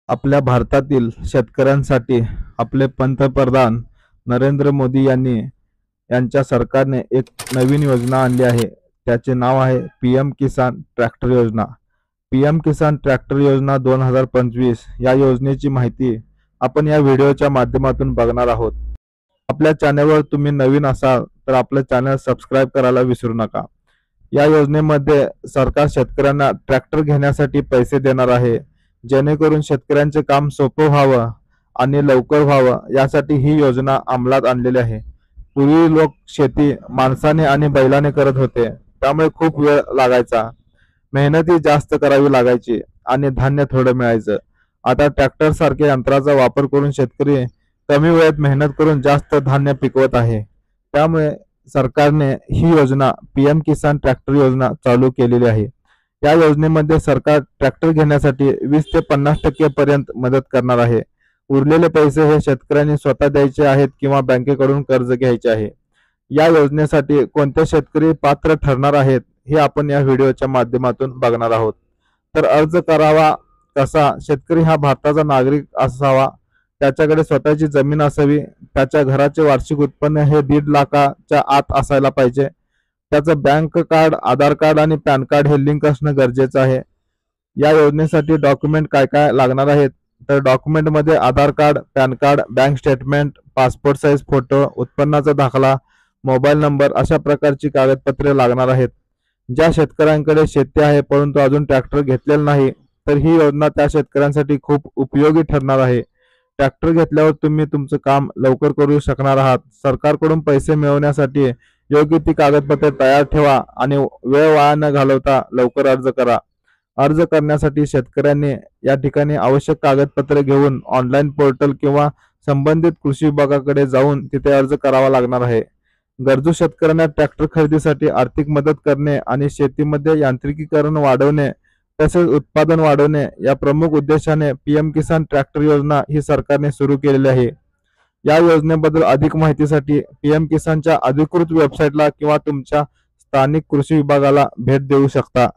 आपल्या भारतातील शेतकऱ्यांसाठी आपले पंतप्रधान नरेंद्र मोदी यांच्या सरकारने एक नवीन योजना आणली आहे. त्याचे नाव आहे पीएम किसान ट्रॅक्टर योजना. पीएम किसान ट्रॅक्टर योजना 2025 या योजनेची माहिती आपण या व्हिडिओच्या माध्यमातून बघणार आहोत. आपल्या चॅनलवर तुम्ही नवीन असाल तर आपले चॅनल सबस्क्राइब करायला विसरू नका. या योजनेमध्ये सरकार शेतकऱ्यांना ट्रॅक्टर घेण्यासाठी पैसे देणार आहे, जेणेकरून शेतकऱ्यांचे काम सोपं व्हावं आणि लवकर व्हावं यासाठी ही योजना अंमलात आणलेली आहे. पूर्वी लोक शेती माणसाने आणि बैलाने करत होते, त्यामुळे खूप वेळ लागायचा, मेहनती जास्त करावी लागायची आणि धान्य थोडं मिळायचं. आता ट्रॅक्टर सारख्या यंत्राचा वापर करून शेतकरी कमी वेळेत मेहनत करून जास्त धान्य पिकवत आहे. त्यामुळे सरकारने ही योजना पीएम किसान ट्रॅक्टर योजना चालू केलेली आहे. या योजनेमध्ये सरकार ट्रॅक्टर घेण्यासाठी 20 ते 50% पर्यंत मदत करणार आहे. उरलेले पैसे हे शेतकऱ्यांनी स्वतः द्यायचे आहेत किंवा बँकेकडून कर्ज घ्यायचे आहे. या योजनेसाठी कोणते शेतकरी पात्र ठरणार आहेत हे आपण या व्हिडिओच्या माध्यमातून बघणार आहोत. तर अर्ज करावा कसा? शेतकरी हा भारताचा नागरिक असावा, त्याच्याकडे स्वतःची जमीन असावी, त्याच्या घराचे वार्षिक उत्पन्न हे 1.5 लाखाच्या आत असायला पाहिजे, त्याचं बँक कार्ड, आधार कार्ड आणि पॅन कार्ड हे लिंक असणं गरजेचं आहे. या योजनेसाठी डॉक्युमेंट काय काय लागणार आहेत तर डॉक्युमेंटमध्ये Aadhaar card, PAN card, bank statement, passport size photo, उत्पन्नाचा दाखला, मोबाईल नंबर अशा प्रकारची कागदपत्रे लागणार आहेत. ज्या शेतकऱ्यांकडे शेती आहे परंतु अजून ट्रॅक्टर घेतलेला नाही तर ही योजना त्या शेतकऱ्यांसाठी खूप उपयोगी ठरणार आहे. ट्रॅक्टर घेतल्यावर तुम्ही तुमचं काम लवकर करू शकणार आहात. सरकारकडून पैसे मिळवण्यासाठी योग्य ती कागदपत्रे तयार ठेवा आणि वेळ वाया न घालवता लवकर अर्ज करा. अर्ज करण्यासाठी शेतकऱ्यांनी या ठिकाणी आवश्यक कागदपत्रे घेऊन ऑनलाईन पोर्टल किंवा संबंधित कृषी विभागाकडे जाऊन तिथे अर्ज करावा लागणार आहे. गरजू शेतकऱ्यांना ट्रॅक्टर खरेदीसाठी आर्थिक मदत करणे आणि शेतीमध्ये यांत्रिकीकरण वाढवणे तसेच उत्पादन वाढवणे या प्रमुख उद्देशाने पीएम किसान ट्रॅक्टर योजना ही सरकारने सुरू केलेली आहे. या योजनेबद्दल अधिक माहितीसाठी पीएम किसानच्या अधिकृत वेबसाईटला किंवा तुमच्या स्थानिक कृषी विभागाला भेट देऊ शकता.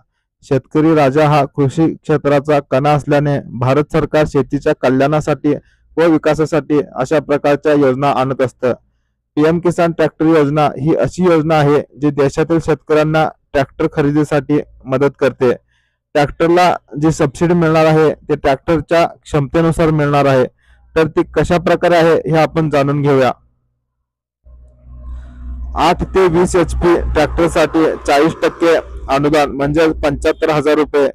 शेतकरी राजा हा कृषी क्षेत्राचा कणा असल्याने भारत सरकार शेतीच्या कल्याणासाठी व विकासासाठी अशा प्रकारच्या योजना आणत असतं. पीएम किसान ट्रॅक्टर योजना ही अशी योजना आहे जी देशातील शेतकऱ्यांना ट्रॅक्टर खरेदीसाठी मदत करते. ट्रॅक्टरला जी सबसिडी मिळणार आहे ते ट्रॅक्टरच्या क्षमतेनुसार मिळणार आहे. तर ती कशा प्रकारे आहे हे आपण जाणून घेऊया. 8 ते 20 HP ट्रॅक्टरसाठी 40% अनुदान म्हणजे 75,000 रुपये.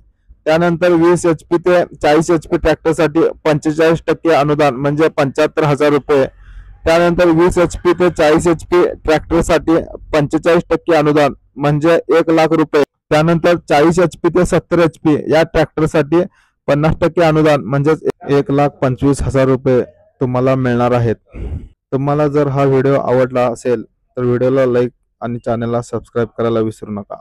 त्यानंतर 20 HP ते 40 HP ट्रॅक्टरसाठी 45% अनुदान म्हणजे 75,000 रुपये. त्यानंतर 20 HP ते 40 HP ट्रॅक्टरसाठी 45% अनुदान म्हणजे 1 लाख रुपये. त्यानंतर 40 HP ते 70 HP या ट्रॅक्टरसाठी 50% अनुदान म्हणजेच 1,25,000 रुपये तुम्हाला मिळणार आहेत. तुम्हाला जर हा व्हिडिओ आवडला असेल तर व्हिडिओला लाईक आणि चॅनलला सबस्क्राईब करायला विसरू नका.